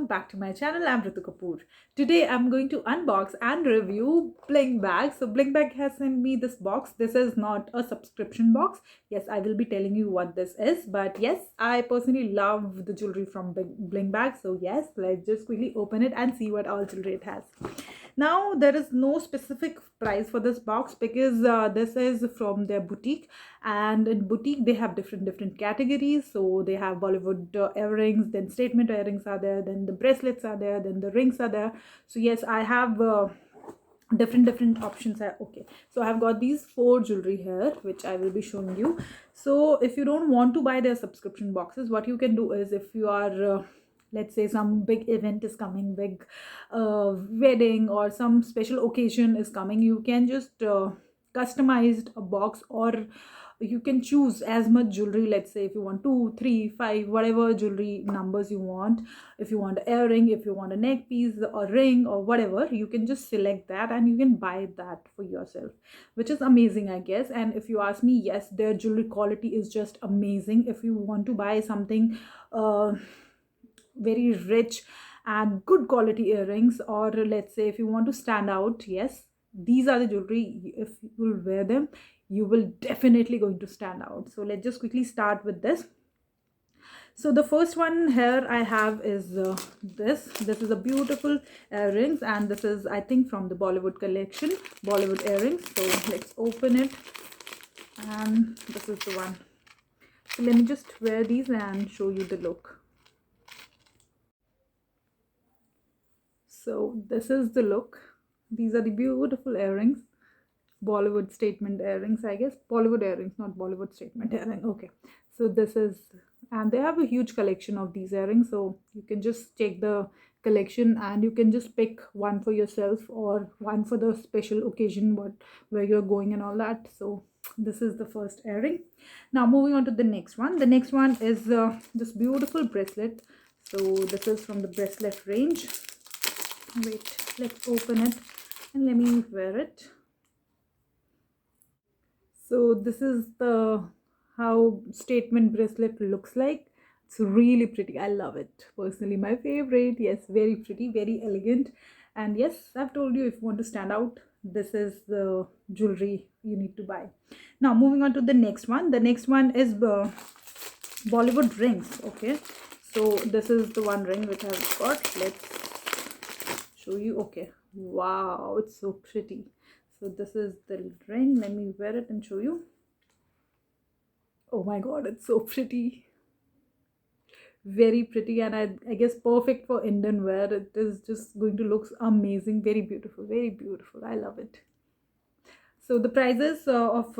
back to my channel. I'm Ritu Kapoor. Today I'm going to unbox and review Bling Bag. So Bling Bag has sent me this box. This is not a subscription box. Yes, I will be telling you what this is. But yes, I personally love the jewelry from Bling Bag. So yes, let's just quickly open it and see what all jewelry it has. Now there is no specific price for this box because this is from their boutique, and in boutique they have different categories. So they have Bollywood earrings, then statement earrings are there, then the bracelets are there, then the rings are there. So yes, I have different options are okay. So I have got these 4 jewelry here which I will be showing you. So if you don't want to buy their subscription boxes, what you can do is, if you are let's say some big event is coming, big wedding or some special occasion is coming, you can just customize a box, or you can choose as much jewelry. Let's say if you want 2, 3, 5, whatever jewelry numbers you want. If you want an earring, if you want a neck piece or ring or whatever, you can just select that and you can buy that for yourself, which is amazing, I guess. And if you ask me, yes, their jewelry quality is just amazing. If you want to buy something very rich and good quality earrings, or let's say if you want to stand out, yes, these are the jewelry. If you will wear them, you will definitely going to stand out. So let's just quickly start with this. So the first one here I have is this is a beautiful earrings, and this is, I think, from the Bollywood collection, Bollywood Earrings. So let's open it, and this is the one. So let me just wear these and show you the look. So this is the look. These are the beautiful earrings, Bollywood statement earrings, I guess. Bollywood earrings, not Bollywood statement earring. Okay, so this is, and they have a huge collection of these earrings, so you can just check the collection and you can just pick one for yourself or one for the special occasion where you're going and all that. So this is the first earring. Now moving on to the next one. The next one is this beautiful bracelet. So this is from the bracelet range. Wait, let's open it and let me wear it. So this is the how statement bracelet looks like. It's really pretty. I love it. Personally, my favorite. Yes, very pretty, very elegant. And yes, I've told you, if you want to stand out, this is the jewelry you need to buy. Now moving on to the next one. The next one is Bollywood Rings. Okay, so this is the one ring which I've got. Let's show you. Okay, wow, it's so pretty. So this is the ring. Let me wear it and show you. Oh my god, it's so pretty, very pretty. And I guess perfect for Indian wear. It is just going to look amazing. Very beautiful, very beautiful. I love it. So the prices of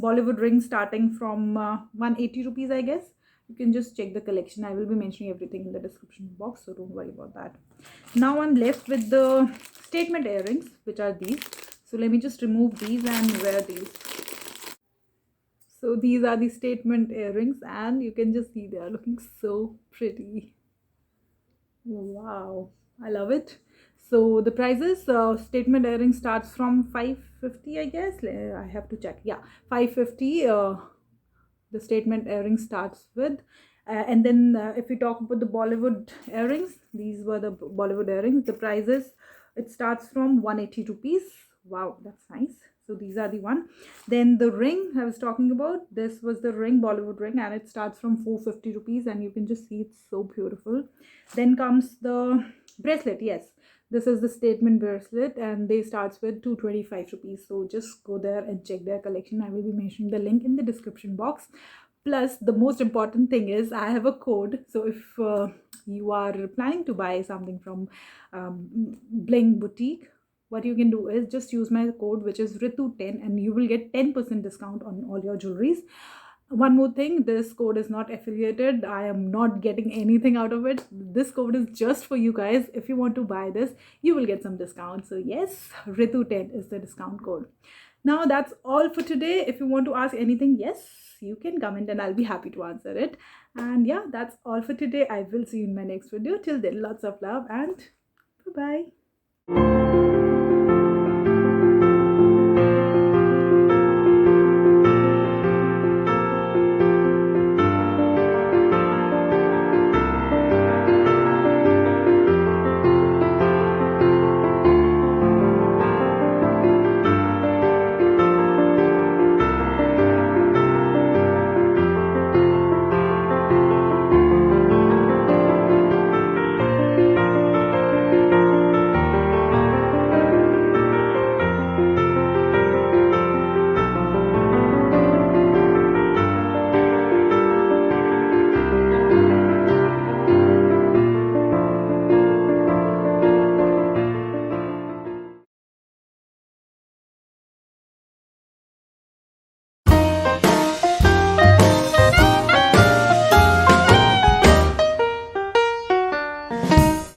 Bollywood rings starting from 180 rupees, I guess. You can just check the collection. I will be mentioning everything in the description box, so don't worry about that. Now I'm left with the statement earrings, which are these. So let me just remove these and wear these. So these are the statement earrings, and you can just see they are looking so pretty. Wow, I love it. So the prices, statement earring starts from 550, I guess. I have to check. Yeah, 550. The statement earring starts with, and then if we talk about the Bollywood earrings, these were the Bollywood earrings. The prices, it starts from 180 rupees. Wow, that's nice. So these are the one. Then the ring I was talking about, this was the ring, Bollywood ring, and it starts from 450 rupees, and you can just see it's so beautiful. Then comes the bracelet. Yes, this is the statement bracelet, and they starts with 225 rupees. So just go there and check their collection. I will be mentioning the link in the description box. Plus, the most important thing is I have a code. So if you are planning to buy something from Bling Boutique, what you can do is just use my code, which is Ritu10, and you will get 10% discount on all your jewelries. One more thing, this code is not affiliated. I am not getting anything out of it. This code is just for you guys. If you want to buy this, you will get some discount. So yes, Ritu10 is the discount code. Now that's all for today. If you want to ask anything, yes, you can comment and I'll be happy to answer it. And yeah, that's all for today. I will see you in my next video. Till then, lots of love and bye-bye.